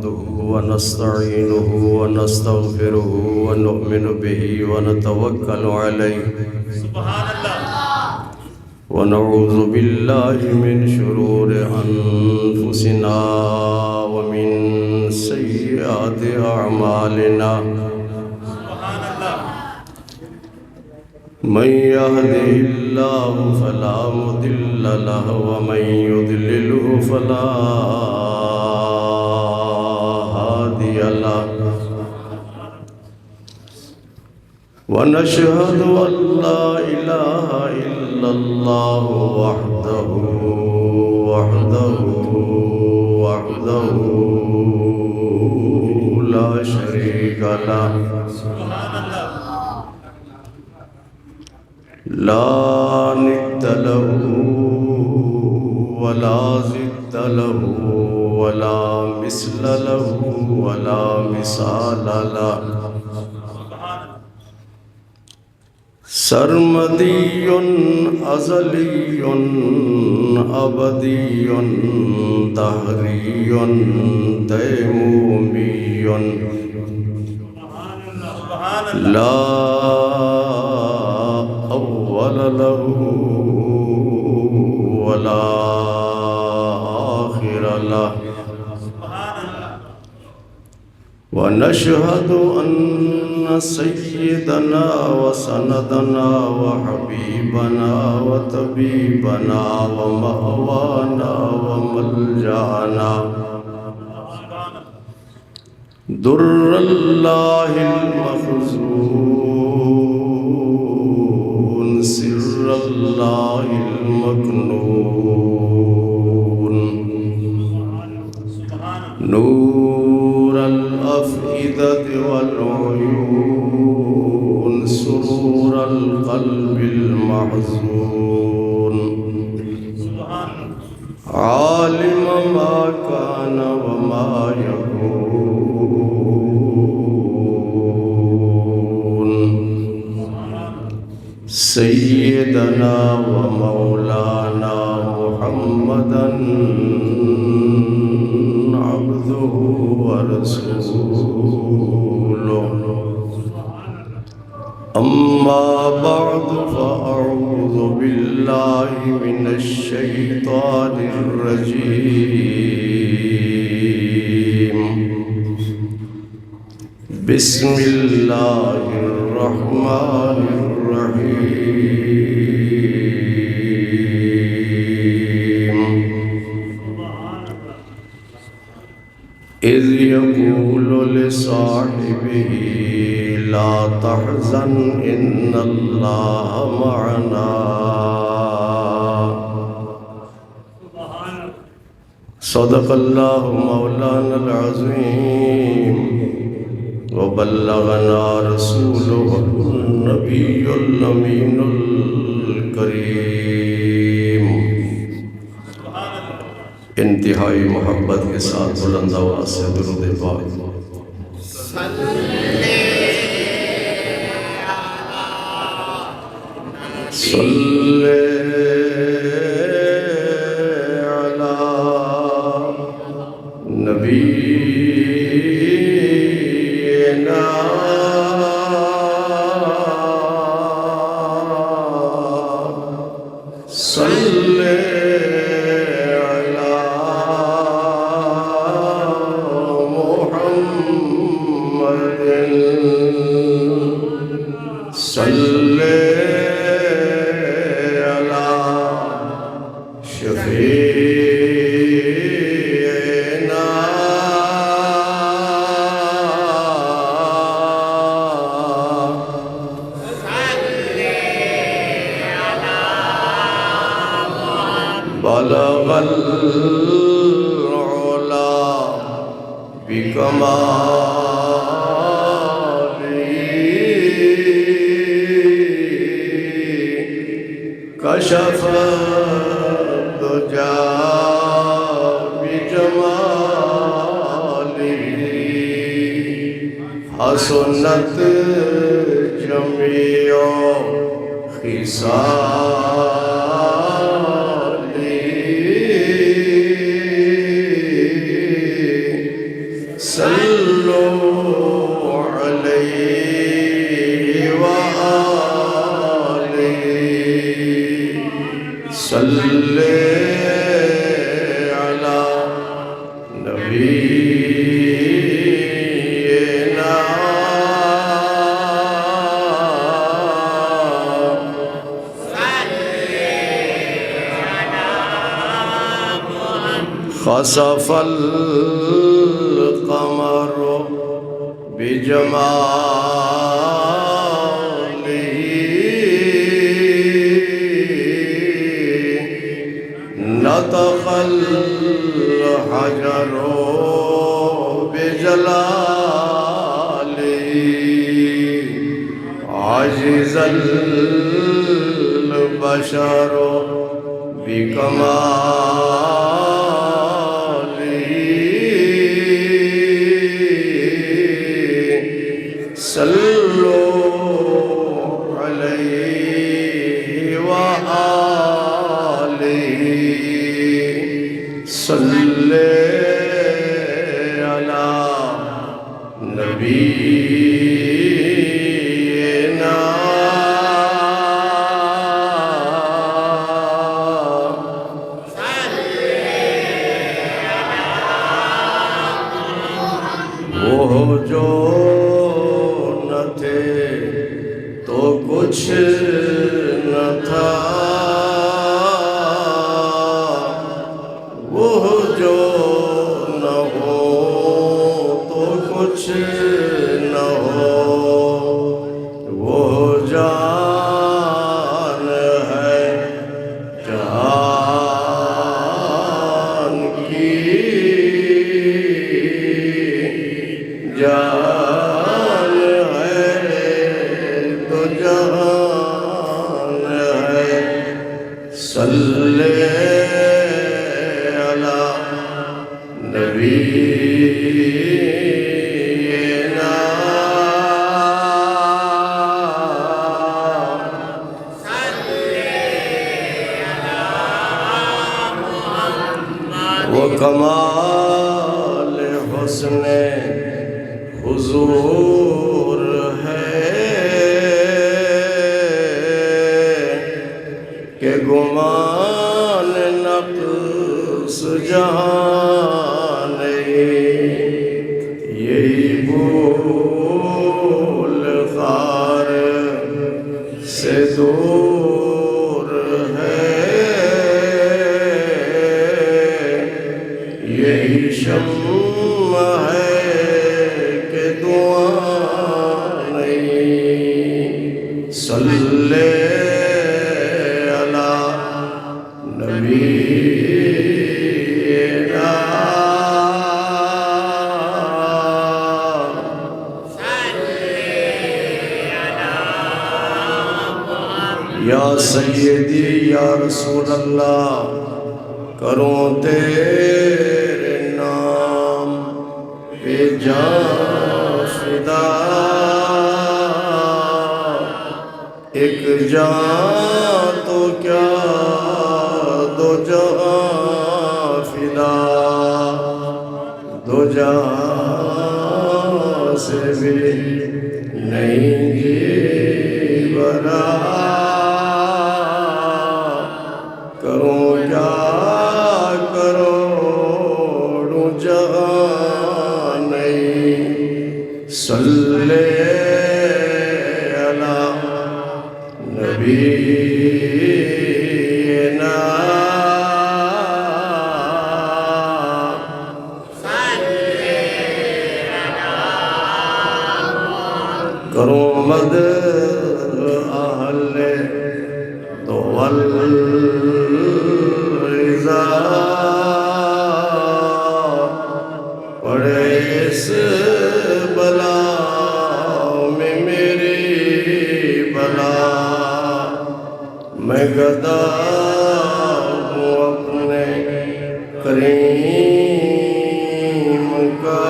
نحمده ونستعينه ونستغفره ونؤمن به ونتوكل عليه سبحان اللہ ونعوذ بالله من شرور أنفسنا ومن سيئات أعمالنا سبحان اللہ من يهده الله فلا مضل له ومن يضلله فلا هادي له ونشهد أن لا إله إلا الله وحده لا شريك له لا ند له ولا ضد له ولا مثل له ولا مثال له سرمدي أزلي أبدي دهري ديمومي لا أول له ولا آخر له ونشهد أن سيدنا وسندنا وحبيبنا وطبيبنا ومأوانا وملجأنا در الله المخزون سر الله المكنون نور الأفئدة والعيون سرور القلب المحزون عالم ما كان وما يكون سيدنا ومولانا محمدا عبده ورسوله أما بعد فأعوذ بالله من الشيطان الرجيم بسم الله الرحمن الرحيم إذ يقول لصاحبه لا تحزن إن الله معنا صدق الله مولانا العظيم وبلغنا رسوله النبي الأمين الكريم انتہائی محبت کے ساتھ بلند آواز سے درود پاک صلی علی نبینا صلی بلغ العلا بكماله كشف الدجى بجماله حسنت جميع خصاله صلی علی نبینا خسف القمر بجماله نطق الحجر بجلاله عجز البشر بكماله صلوا عليه وآله صلی علی نبینا وہ جو نہ تھے تو کچھ نہ تھا، وہ جو نہ ہو تو کچھ نہ ہو، وہ جان ہے جہان کی، جان ہے تو جہان ہے، صلی علی نبینا وہ کمال حسن حضور ہے کہ گمان نقص جہاں نہیں، یہی بھول خار سے دور ہے، یہی شمع ہے کہ دعا نہیں، صلی علی نبینا یا سیدی یا رسول اللہ، کروں تیرے نام پہ جان فدا، ایک جان تو کیا دو جہاں فدا، دو جہاں سے بھی نہیں جی برا، کروں کیا کروڑوں جہاں نہیں، صلی علی نبینا کروں مد اہل تو والرضا، پڑے اس بلا میں میری بلا، میں گدا ہوں اپنے کریم کا،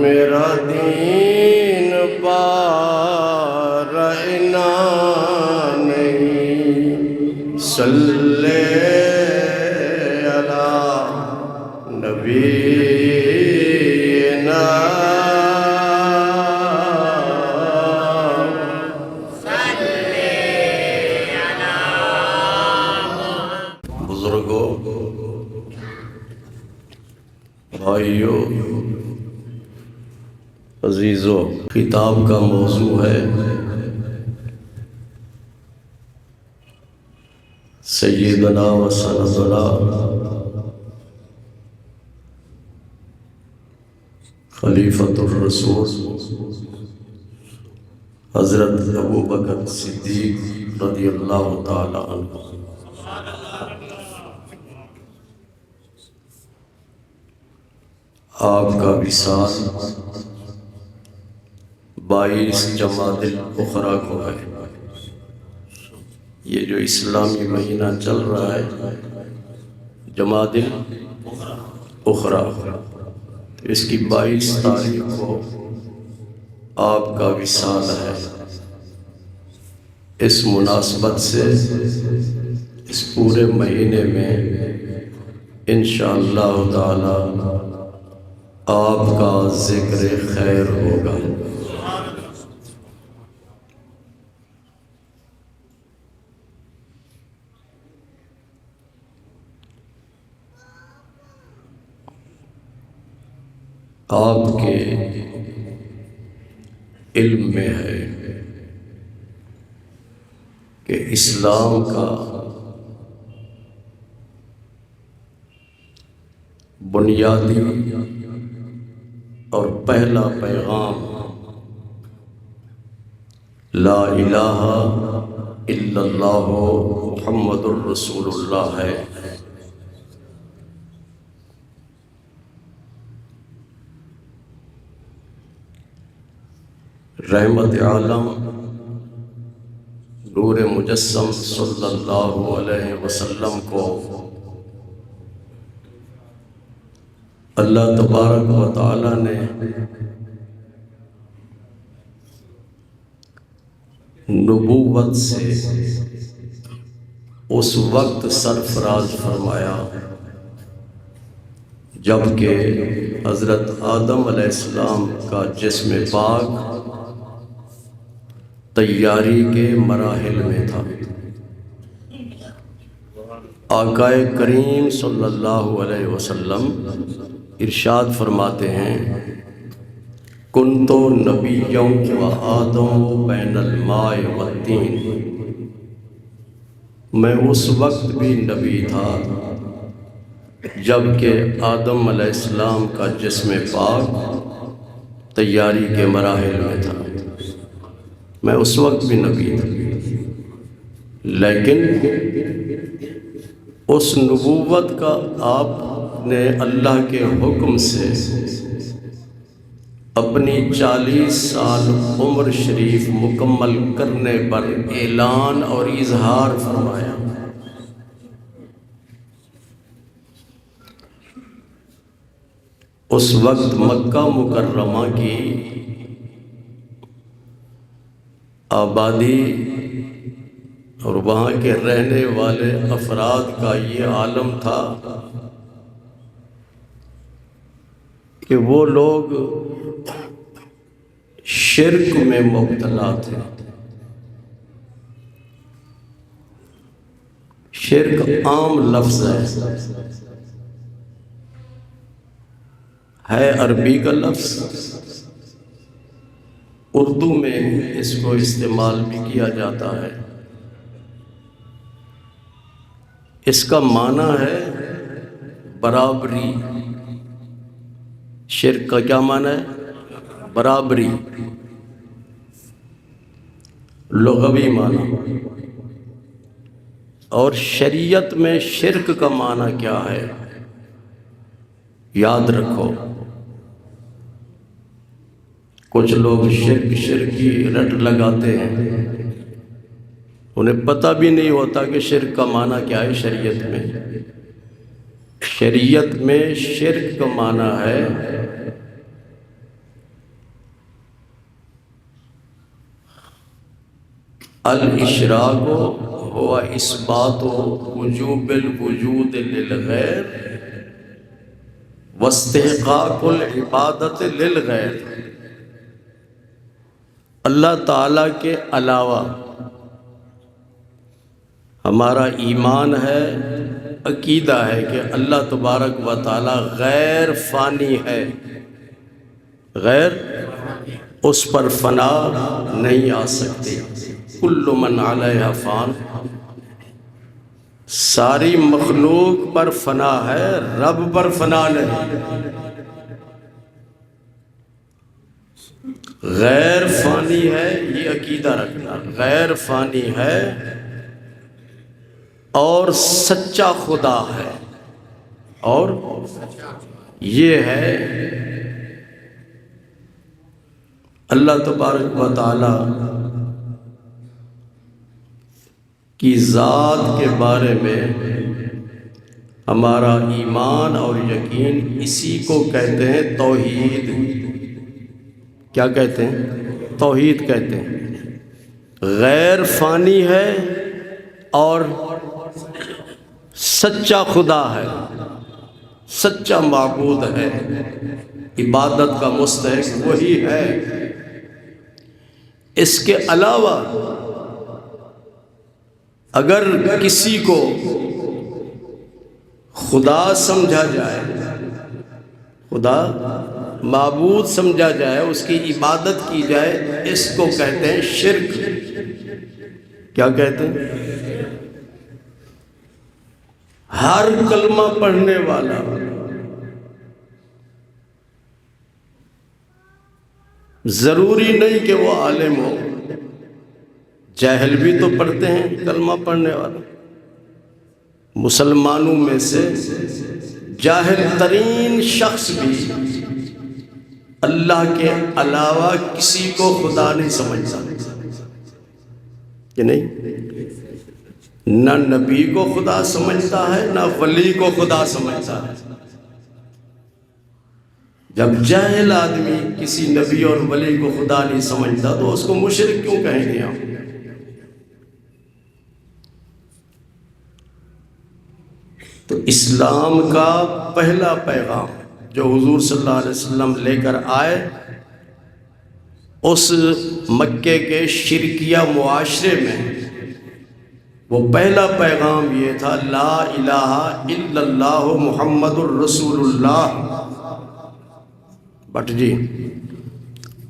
میرا دین پارا نہیں، صلی علی نبینا بھائیو عزیزو، خطاب کا موضوع ہے سیدنا و سندنا خلیفۃ الرسول حضرت ابوبکر صدیق رضی اللہ تعالی عنہ۔ آپ کا وصال 22 جمادی الاخری کو ہے۔ یہ جو اسلامی مہینہ چل رہا ہے جمادی الاخری، اس کی 22 تاریخ کو آپ کا وصال ہے۔ اس مناسبت سے اس پورے مہینے میں انشاءاللہ تعالی آپ کا ذکر خیر ہوگا۔ آپ کے علم میں ہے کہ اسلام کا بنیادی اور پہلا پیغام لا الہ الا اللہ محمد الرسول اللہ ہے۔ رحمت عالم نور مجسم صلی اللہ علیہ وسلم کو اللہ تبارک و تعالی نے نبوت سے اس وقت سرفراز فرمایا جبکہ حضرت آدم علیہ السلام کا جسم پاک تیاری کے مراحل میں تھا۔ آقا کریم صلی اللہ علیہ وسلم ارشاد فرماتے ہیں کنتو نبیوں و آدم بین الماء والطین، میں اس وقت بھی نبی تھا جبکہ آدم علیہ السلام کا جسم پاک تیاری کے مراحل میں تھا۔ میں اس وقت بھی نبی تھا، لیکن اس نبوت کا آپ نے اللہ کے حکم سے اپنی 40 سال عمر شریف مکمل کرنے پر اعلان اور اظہار فرمایا۔ اس وقت مکہ مکرمہ کی آبادی اور وہاں کے رہنے والے افراد کا یہ عالم تھا کہ وہ لوگ شرک میں مبتلا تھے۔ شرک عام لفظ ہے عربی کا لفظ، اردو میں اس کو استعمال بھی کیا جاتا ہے۔ اس کا معنی ہے برابری۔ شرک کا کیا معنی ہے؟ برابری، لغوی معنی۔ اور شریعت میں شرک کا معنی کیا ہے؟ یاد رکھو، کچھ لوگ شرک کی رٹ لگاتے ہیں، انہیں پتہ بھی نہیں ہوتا کہ شرک کا معنی کیا ہے شریعت میں۔ شریعت میں شرک کا معنی ہے الاشراک هو اثبات وجوب الوجود للغیر واستحقاق العبادت للغیر۔ اللہ تعالیٰ کے علاوہ ہمارا ایمان ہے عقیدہ ہے کہ اللہ تبارک و تعالی غیر فانی ہے، غیر اس پر فنا نہیں آ سکتی۔ کل من علیہا فان، ساری مخلوق پر فنا ہے، رب پر فنا نہیں۔ غیر فانی ہے، یہ عقیدہ رکھنا، غیر فانی ہے اور سچا خدا ہے، اور یہ ہے اللہ تبارک و تعالی کی ذات کے بارے میں ہمارا ایمان اور یقین اسی کو کہتے ہیں توحید۔ کیا کہتے ہیں؟ توحید کہتے ہیں۔ غیر فانی ہے اور سچا خدا ہے، سچا معبود ہے، عبادت کا مستحق وہی ہے۔ اس کے علاوہ اگر کسی کو خدا سمجھا جائے، خدا معبود سمجھا جائے، اس کی عبادت کی جائے، اس کو کہتے ہیں شرک۔ کیا کہتے ہیں؟ ہر کلمہ پڑھنے والا ضروری نہیں کہ وہ عالم ہو، جاہل بھی تو پڑھتے ہیں کلمہ پڑھنے والا۔ مسلمانوں میں سے جاہل ترین شخص بھی اللہ کے علاوہ کسی کو خدا نہیں سمجھتا، کہ نہیں؟ نہ نبی کو خدا سمجھتا ہے، نہ ولی کو خدا سمجھتا ہے۔ جب جاہل آدمی کسی نبی اور ولی کو خدا نہیں سمجھتا تو اس کو مشرک کیوں کہیں گے ہم؟ تو اسلام کا پہلا پیغام جو حضور صلی اللہ علیہ وسلم لے کر آئے، اس مکے کے شرکیہ معاشرے میں وہ پہلا پیغام یہ تھا، لا الہ الا اللہ محمد الرسول اللہ۔ بٹ جی،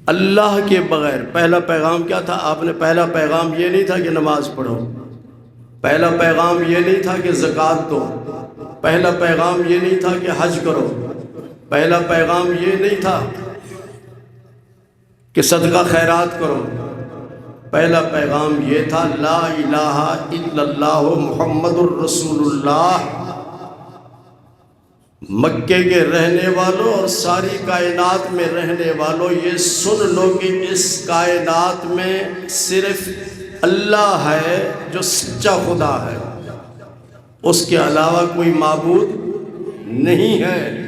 اللہ کے بغیر پہلا پیغام کیا تھا؟ آپ نے پہلا پیغام یہ نہیں تھا کہ نماز پڑھو، پہلا پیغام یہ نہیں تھا کہ زکوٰۃ دو، پہلا پیغام یہ نہیں تھا کہ حج کرو، پہلا پیغام یہ نہیں تھا کہ صدقہ خیرات کرو، پہلا پیغام یہ تھا، لا الہ الا اللہ محمد الرسول اللہ۔ مکے کے رہنے والوں اور ساری کائنات میں رہنے والوں، یہ سن لو کہ اس کائنات میں صرف اللہ ہے جو سچا خدا ہے، اس کے علاوہ کوئی معبود نہیں ہے۔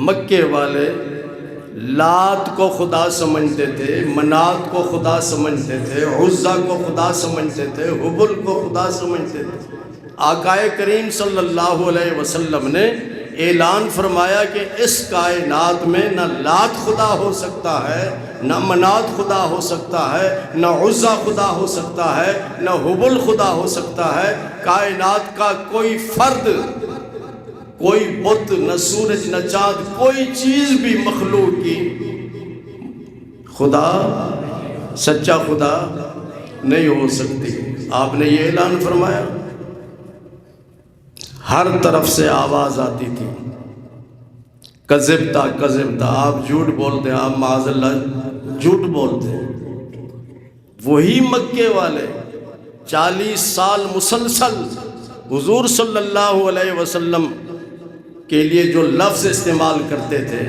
مکے والے لات کو خدا سمجھتے تھے، منات کو خدا سمجھتے تھے، عزا کو خدا سمجھتے تھے، حبل کو خدا سمجھتے تھے۔ آقا کریم صلی اللہ علیہ وسلم نے اعلان فرمایا کہ اس کائنات میں نہ لات خدا ہو سکتا ہے، نہ منات خدا ہو سکتا ہے، نہ عزا خدا ہو سکتا ہے، نہ حبل خدا ہو سکتا ہے۔ کائنات کا کوئی فرد، کوئی بت، نہ سورج، نہ چاند، کوئی چیز بھی مخلوق کی خدا، سچا خدا نہیں ہو سکتی۔ آپ نے یہ اعلان فرمایا، ہر طرف سے آواز آتی تھی، کذبتا کذبتا، آپ جھوٹ بولتے ہیں، آپ معاذ اللہ جھوٹ بولتے ہیں۔ وہی مکے والے 40 سال مسلسل حضور صلی اللہ علیہ وسلم کے لیے جو لفظ استعمال کرتے تھے،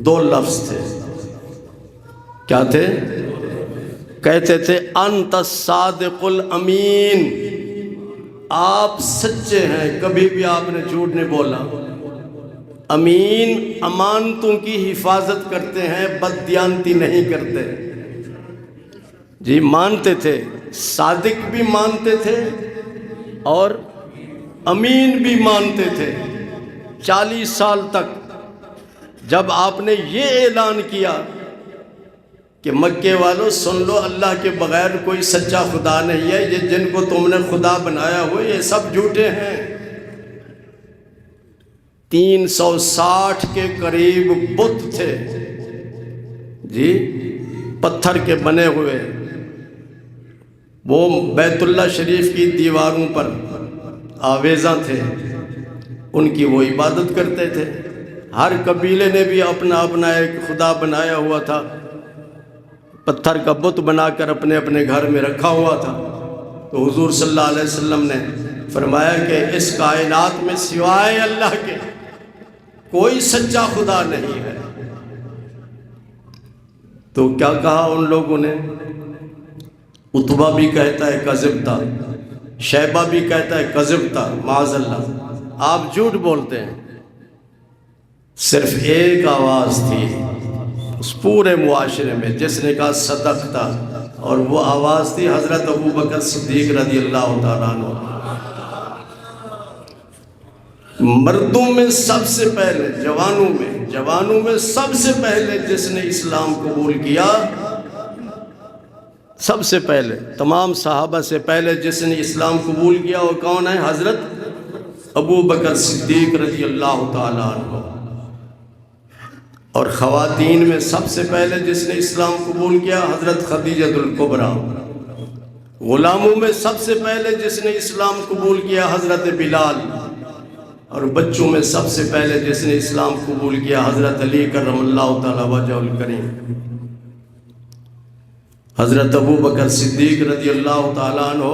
2 لفظ تھے۔ کیا تھے؟ کہتے تھے انت الصادق الامین، آپ سچے ہیں، کبھی بھی آپ نے جھوٹ نہیں بولا۔ امین، امانتوں کی حفاظت کرتے ہیں، بددیانتی نہیں کرتے۔ جی مانتے تھے، صادق بھی مانتے تھے اور امین بھی مانتے تھے۔ 40 سال تک جب آپ نے یہ اعلان کیا کہ مکے والوں سن لو، اللہ کے بغیر کوئی سچا خدا نہیں ہے، یہ جن کو تم نے خدا بنایا ہو یہ سب جھوٹے ہیں، 360 کے قریب بت تھے جی، پتھر کے بنے ہوئے، وہ بیت اللہ شریف کی دیواروں پر آویزاں تھے، ان کی وہ عبادت کرتے تھے۔ ہر قبیلے نے بھی اپنا اپنا ایک خدا بنایا ہوا تھا، پتھر کا بت بنا کر اپنے اپنے گھر میں رکھا ہوا تھا۔ تو حضور صلی اللہ علیہ وسلم نے فرمایا کہ اس کائنات میں سوائے اللہ کے کوئی سچا خدا نہیں ہے۔ تو کیا کہا ان لوگوں نے؟ عتبہ بھی کہتا ہے کذب تھا، شیبہ بھی کہتا ہے کذب تھا، معاذ اللہ، آپ جھوٹ بولتے ہیں۔ صرف ایک آواز تھی اس پورے معاشرے میں جس نے کہا صدق تھا، اور وہ آواز تھی حضرت ابوبکر صدیق رضی اللہ تعالیٰ عنہ۔ مردوں میں سب سے پہلے، جوانوں میں سب سے پہلے جس نے اسلام قبول کیا، سب سے پہلے تمام صحابہ سے پہلے جس نے اسلام قبول کیا وہ کون ہے؟ حضرت ابوبکر صدیق رضی اللہ تعالیٰ عنہ۔ اور خواتین میں سب سے پہلے جس نے اسلام قبول کیا حضرت خدیجہ الکبریٰ۔ غلاموں میں سب سے پہلے جس نے اسلام قبول کیا حضرت بلال، اور بچوں میں سب سے پہلے جس نے اسلام قبول کیا حضرت علی کرم اللہ تعالی وجہ الکریم۔ حضرت ابوبکر صدیق رضی اللہ تعالیٰ عنہ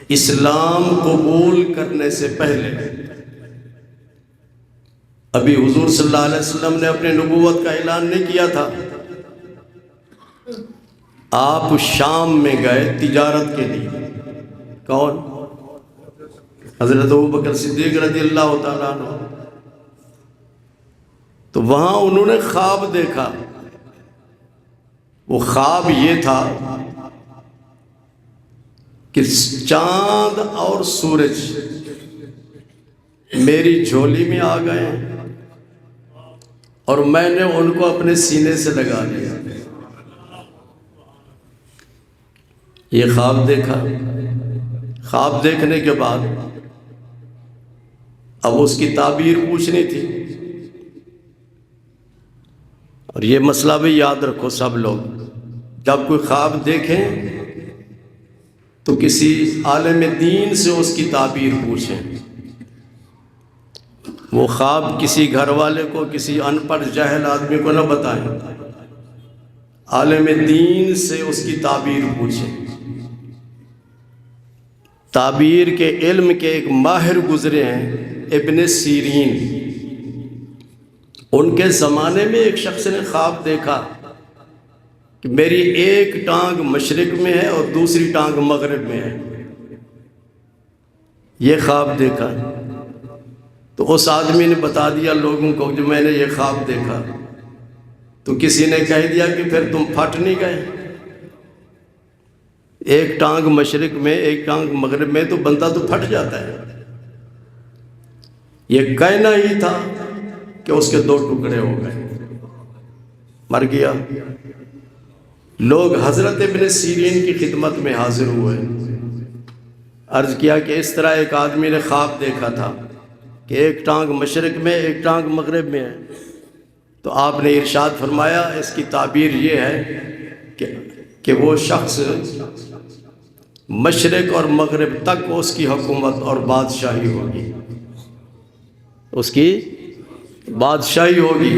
اسلام قبول کرنے سے پہلے، ابھی حضور صلی اللہ علیہ وسلم نے اپنے نبوت کا اعلان نہیں کیا تھا، آپ شام میں گئے تجارت کے لیے۔ کون؟ حضرت ابوبکر صدیق رضی اللہ تعالیٰ عنہ۔ تو وہاں انہوں نے خواب دیکھا، وہ خواب یہ تھا کہ چاند اور سورج میری جھولی میں آ گئے اور میں نے ان کو اپنے سینے سے لگا لیا۔ یہ خواب دیکھا۔ خواب دیکھنے کے بعد اب اس کی تعبیر پوچھنی تھی، اور یہ مسئلہ بھی یاد رکھو سب لوگ، جب کوئی خواب دیکھیں تو کسی عالم دین سے اس کی تعبیر پوچھیں۔ وہ خواب کسی گھر والے کو، کسی ان پڑھ جاہل آدمی کو نہ بتائیں، عالم دین سے اس کی تعبیر پوچھیں۔ تعبیر کے علم کے ایک ماہر گزرے ہیں ابن سیرین، ان کے زمانے میں ایک شخص نے خواب دیکھا کہ میری ایک ٹانگ مشرق میں ہے اور دوسری ٹانگ مغرب میں ہے۔ یہ خواب دیکھا تو اس آدمی نے بتا دیا لوگوں کو جو میں نے یہ خواب دیکھا، تو کسی نے کہہ دیا کہ پھر تم پھٹ نہیں گئے؟ ایک ٹانگ مشرق میں ایک ٹانگ مغرب میں تو بندہ تو پھٹ جاتا ہے۔ یہ کہنا ہی تھا کہ اس کے 2 ٹکڑے ہو گئے، مر گیا۔ لوگ حضرت ابن سیرین کی خدمت میں حاضر ہوئے، عرض کیا کہ اس طرح ایک آدمی نے خواب دیکھا تھا کہ ایک ٹانگ مشرق میں ایک ٹانگ مغرب میں ہے۔ تو آپ نے ارشاد فرمایا اس کی تعبیر یہ ہے کہ وہ شخص مشرق اور مغرب تک اس کی حکومت اور بادشاہی ہوگی، اس کی بادشاہی ہوگی۔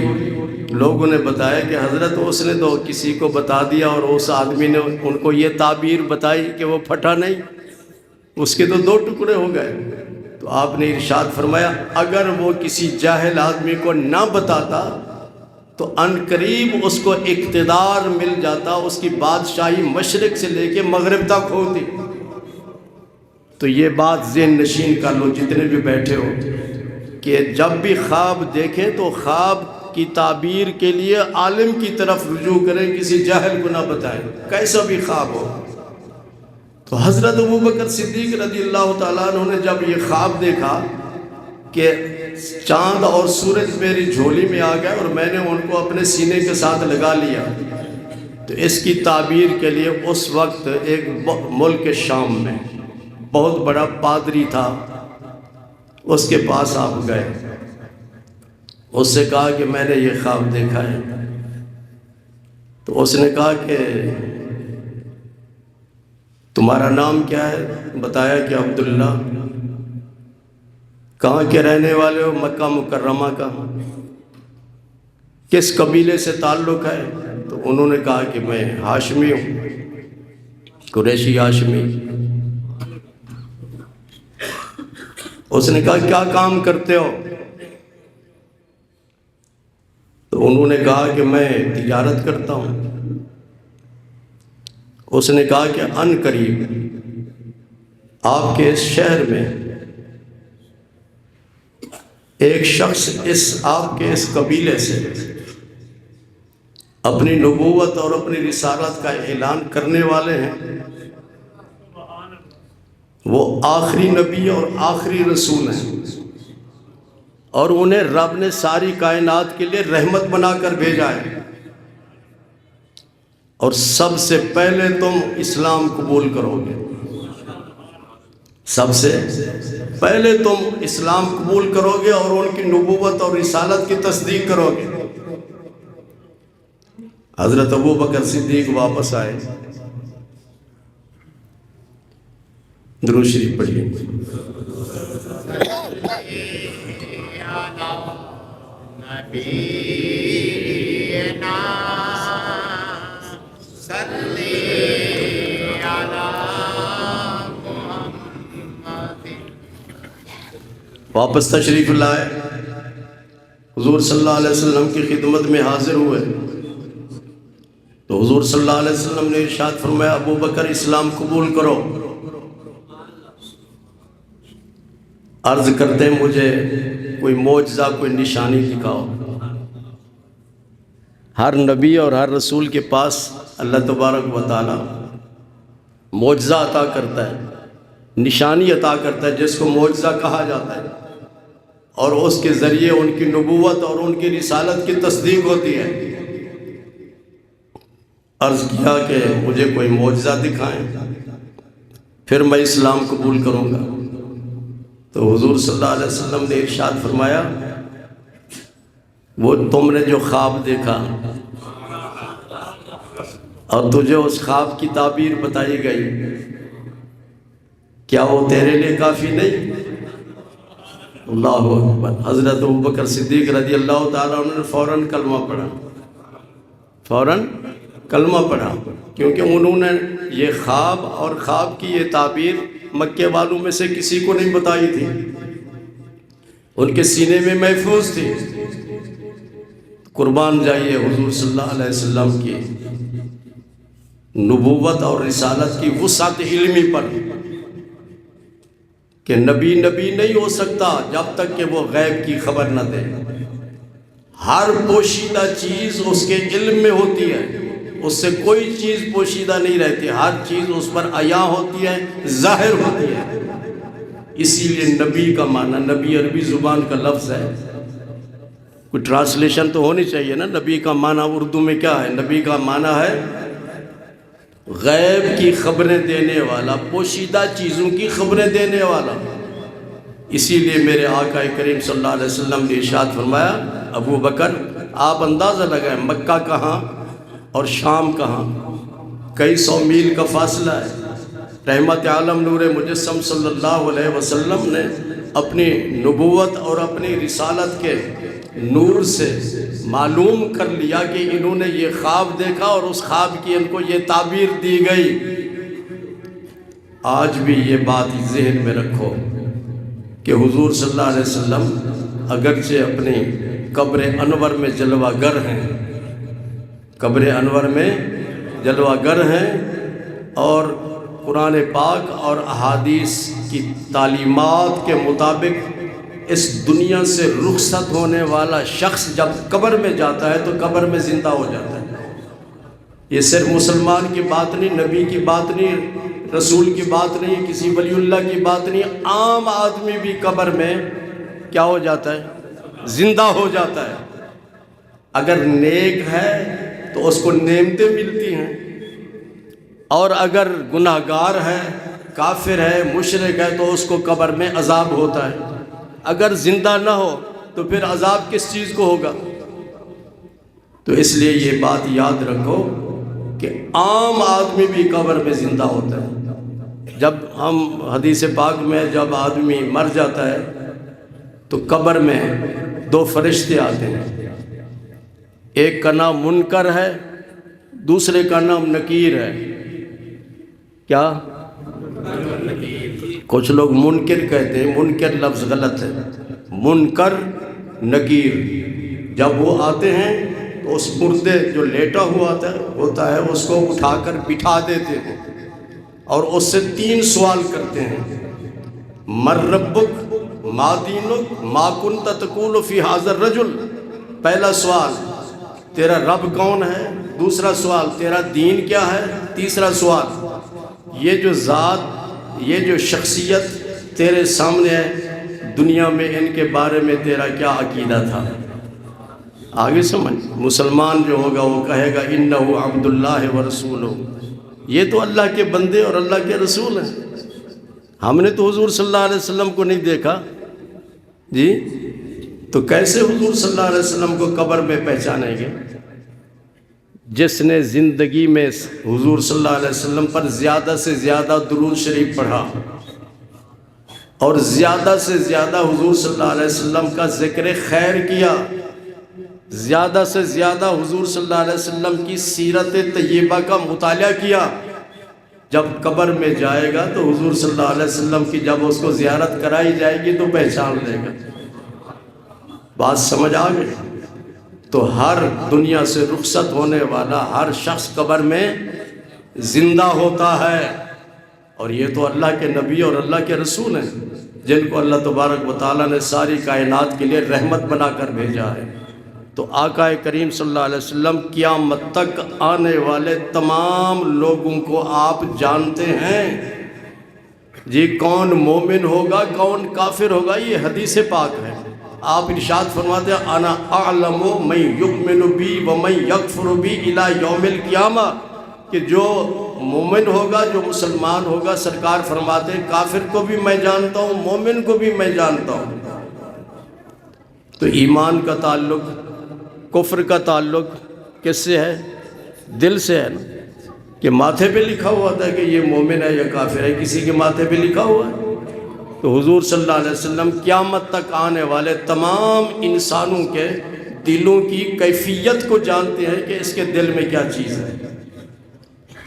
لوگوں نے بتایا کہ حضرت اس نے تو کسی کو بتا دیا اور اس آدمی نے ان کو یہ تعبیر بتائی کہ وہ پھٹا نہیں، اس کے تو 2 ٹکڑے ہو گئے۔ تو آپ نے ارشاد فرمایا اگر وہ کسی جاہل آدمی کو نہ بتاتا تو ان قریب اس کو اقتدار مل جاتا، اس کی بادشاہی مشرق سے لے کے مغرب تک ہوتی۔ تو یہ بات ذہن نشین کر لو جتنے بھی بیٹھے ہو کہ جب بھی خواب دیکھیں تو خواب کی تعبیر کے لیے عالم کی طرف رجوع کریں، کسی جاہل کو نہ بتائیں، کیسا بھی خواب ہو۔ تو حضرت ابوبکر صدیق رضی اللہ تعالیٰ عنہ نے جب یہ خواب دیکھا کہ چاند اور سورج میری جھولی میں آ گئے اور میں نے ان کو اپنے سینے کے ساتھ لگا لیا، تو اس کی تعبیر کے لیے اس وقت ایک ملک شام میں بہت بڑا پادری تھا، اس کے پاس آپ گئے، اس سے کہا کہ میں نے یہ خواب دیکھا ہے۔ تو اس نے کہا کہ تمہارا نام کیا ہے؟ بتایا کہ عبداللہ۔ کہاں کے رہنے والے ہو؟ مکہ مکرمہ کا۔ کس قبیلے سے تعلق ہے؟ تو انہوں نے کہا کہ میں ہاشمی ہوں، قریشی ہاشمی۔ اس نے کہا کیا کام کرتے ہو؟ تو انہوں نے کہا کہ میں تجارت کرتا ہوں۔ اس نے کہا کہ ان قریب آپ کے اس شہر میں ایک شخص آپ کے اس قبیلے سے اپنی نبوت اور اپنی رسالت کا اعلان کرنے والے ہیں۔ وہ آخری نبی اور آخری رسول ہیں، اور انہیں رب نے ساری کائنات کے لیے رحمت بنا کر بھیجا ہے، اور سب سے پہلے تم اسلام قبول کرو گے، سب سے پہلے تم اسلام قبول کرو گے اور ان کی نبوت اور رسالت کی تصدیق کرو گے۔ حضرت ابو بکر صدیق واپس آئے، درود شریف پڑھیے۔ واپس تشریف لائے، حضور صلی اللہ علیہ وسلم کی خدمت میں حاضر ہوئے تو حضور صلی اللہ علیہ وسلم نے ارشاد فرمایا ابو بکر اسلام قبول کرو۔ عرض کرتے ہیں مجھے کوئی معجزہ کوئی نشانی دکھاؤ۔ ہر نبی اور ہر رسول کے پاس اللہ تبارک و تعالی معجزہ عطا کرتا ہے، نشانی عطا کرتا ہے جس کو معجزہ کہا جاتا ہے، اور اس کے ذریعے ان کی نبوت اور ان کی رسالت کی تصدیق ہوتی ہے۔ عرض کیا کہ مجھے کوئی معجزہ دکھائیں پھر میں اسلام قبول کروں گا۔ تو حضور صلی اللہ علیہ وسلم نے ارشاد فرمایا وہ تم نے جو خواب دیکھا اور تجھے اس خواب کی تعبیر بتائی گئی، کیا وہ تیرے لیے کافی نہیں؟ اللہ اکبر۔ حضرت ابوبکر صدیق رضی اللہ تعالیٰ عنہ نے فوراً کلمہ پڑھا، فوراً کلمہ پڑھا، کیونکہ انہوں نے یہ خواب اور خواب کی یہ تعبیر مکے والوں میں سے کسی کو نہیں بتائی تھی، ان کے سینے میں محفوظ تھی۔ قربان جائیے حضور صلی اللہ علیہ وسلم کی نبوت اور رسالت کی وسعت علمی پر کہ نبی نہیں ہو سکتا جب تک کہ وہ غیب کی خبر نہ دے۔ ہر پوشیدہ چیز اس کے علم میں ہوتی ہے، اس سے کوئی چیز پوشیدہ نہیں رہتی، ہر چیز اس پر عیاں ہوتی ہے، ظاہر ہوتی ہے۔ اسی لیے نبی کا معنی، نبی عربی زبان کا لفظ ہے، کوئی ٹرانسلیشن تو ہونی چاہیے نا۔ نبی کا معنی اردو میں کیا ہے؟ نبی کا معنی ہے غیب کی خبریں دینے والا، پوشیدہ چیزوں کی خبریں دینے والا۔ اسی لیے میرے آقا کریم صلی اللہ علیہ وسلم نے ارشاد فرمایا ابو بکر آپ اندازہ لگائیں مکہ کہاں اور شام کہاں، کئی سو میل کا فاصلہ ہے۔ رحمت عالم نور مجسم صلی اللہ علیہ وسلم نے اپنی نبوت اور اپنی رسالت کے نور سے معلوم کر لیا کہ انہوں نے یہ خواب دیکھا اور اس خواب کی ان کو یہ تعبیر دی گئی۔ آج بھی یہ بات ذہن میں رکھو کہ حضور صلی اللہ علیہ وسلم اگرچہ اپنی قبر انور میں جلوہ گر ہیں، قبر انور میں جلوہ گر ہیں، اور قرآن پاک اور احادیث کی تعلیمات کے مطابق اس دنیا سے رخصت ہونے والا شخص جب قبر میں جاتا ہے تو قبر میں زندہ ہو جاتا ہے۔ یہ صرف مسلمان کی بات نہیں، نبی کی بات نہیں، رسول کی بات نہیں، کسی ولی اللہ کی بات نہیں، عام آدمی بھی قبر میں کیا ہو جاتا ہے؟ زندہ ہو جاتا ہے۔ اگر نیک ہے تو اس کو نعمتیں ملتی ہیں، اور اگر گناہگار ہے، کافر ہے، مشرک ہے تو اس کو قبر میں عذاب ہوتا ہے۔ اگر زندہ نہ ہو تو پھر عذاب کس چیز کو ہوگا؟ تو اس لیے یہ بات یاد رکھو کہ عام آدمی بھی قبر میں زندہ ہوتا ہے۔ جب ہم حدیث پاک میں جب آدمی مر جاتا ہے تو قبر میں دو فرشتے آتے ہیں، ایک کا نام منکر ہے، دوسرے کا نام نکیر ہے۔ کیا؟ کچھ لوگ منکر کہتے ہیں، منکر لفظ غلط ہے، منکر نکیر۔ جب وہ آتے ہیں تو اس مردے جو لیٹا ہوا ہوتا ہے اس کو اٹھا کر بٹھا دیتے ہیں اور اس سے 3 سوال کرتے ہیں، من ربک، ما دینک، ما کنت تقول فی ھذا الرجل۔ پہلا سوال تیرا رب کون ہے، دوسرا سوال تیرا دین کیا ہے، تیسرا سوال یہ جو ذات، یہ جو شخصیت تیرے سامنے ہے دنیا میں، ان کے بارے میں تیرا کیا عقیدہ تھا۔ آگے سمجھ، مسلمان جو ہوگا وہ کہے گا انہ عبد اللہ ورسولہ، یہ تو اللہ کے بندے اور اللہ کے رسول ہیں۔ ہم نے تو حضور صلی اللہ علیہ وسلم کو نہیں دیکھا جی، تو کیسے حضور صلی اللہ علیہ وسلم کو قبر میں پہچانیں گے؟ جس نے زندگی میں حضور صلی اللہ علیہ وسلم پر زیادہ سے زیادہ درود شریف پڑھا اور زیادہ سے زیادہ حضور صلی اللہ علیہ وسلم کا ذکر خیر کیا، زیادہ سے زیادہ حضور صلی اللہ علیہ وسلم کی سیرت طیبہ کا مطالعہ کیا، جب قبر میں جائے گا تو حضور صلی اللہ علیہ وسلم کی جب اس کو زیارت کرائی جائے گی تو پہچان لے گا۔ بات سمجھ آ گئی؟ تو ہر دنیا سے رخصت ہونے والا ہر شخص قبر میں زندہ ہوتا ہے، اور یہ تو اللہ کے نبی اور اللہ کے رسول ہیں جن کو اللہ تبارک و تعالیٰ نے ساری کائنات کے لیے رحمت بنا کر بھیجا ہے۔ تو آقا کریم صلی اللہ علیہ وسلم قیامت تک آنے والے تمام لوگوں کو آپ جانتے ہیں جی، کون مومن ہوگا کون کافر ہوگا، یہ حدیث پاک ہے۔ آپ ارشاد فرماتے ہیں انا اعلم من یؤمن بی ومن یکفر بی الی یوم القیامہ، کہ جو مومن ہوگا، جو مسلمان ہوگا، سرکار فرماتے ہیں کافر کو بھی میں جانتا ہوں، مومن کو بھی میں جانتا ہوں۔ تو ایمان کا تعلق، کفر کا تعلق کس سے ہے؟ دل سے ہے نا، کہ ماتھے پہ لکھا ہوا تھا کہ یہ مومن ہے یا کافر ہے، کسی کے ماتھے پہ لکھا ہوا ہے؟ تو حضور صلی اللہ علیہ وسلم قیامت تک آنے والے تمام انسانوں کے دلوں کی کیفیت کو جانتے ہیں کہ اس کے دل میں کیا چیز ہے۔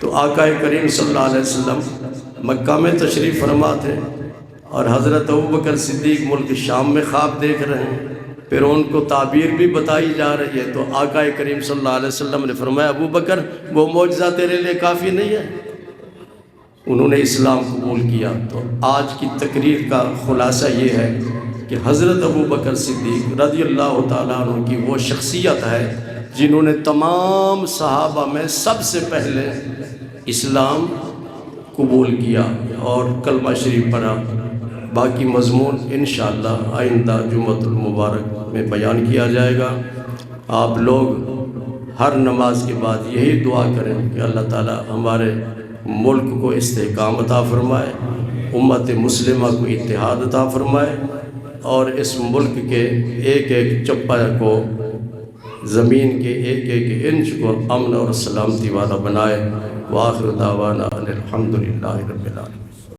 تو آقا کریم صلی اللہ علیہ وسلم مکہ میں تشریف فرما تھے اور حضرت ابوبکر صدیق ملک شام میں خواب دیکھ رہے ہیں، پھر ان کو تعبیر بھی بتائی جا رہی ہے۔ تو آقا کریم صلی اللہ علیہ وسلم نے فرمایا ابوبکر وہ معجزہ تیرے لیے کافی نہیں ہے؟ انہوں نے اسلام قبول کیا۔ تو آج کی تقریر کا خلاصہ یہ ہے کہ حضرت ابوبکر صدیق رضی اللہ تعالیٰ عنہ کی وہ شخصیت ہے جنہوں نے تمام صحابہ میں سب سے پہلے اسلام قبول کیا اور کلمہ شریف پڑھا۔ باقی مضمون انشاءاللہ آئندہ جمعۃ المبارک میں بیان کیا جائے گا۔ آپ لوگ ہر نماز کے بعد یہی دعا کریں کہ اللہ تعالیٰ ہمارے ملک کو استحکام عطا فرمائے، امت مسلمہ کو اتحاد عطا فرمائے، اور اس ملک کے ایک ایک چپا کو، زمین کے ایک ایک انچ کو امن اور سلامتی والا بنائے۔ وآخر دعوانا ان الحمد للہ رب العالمین۔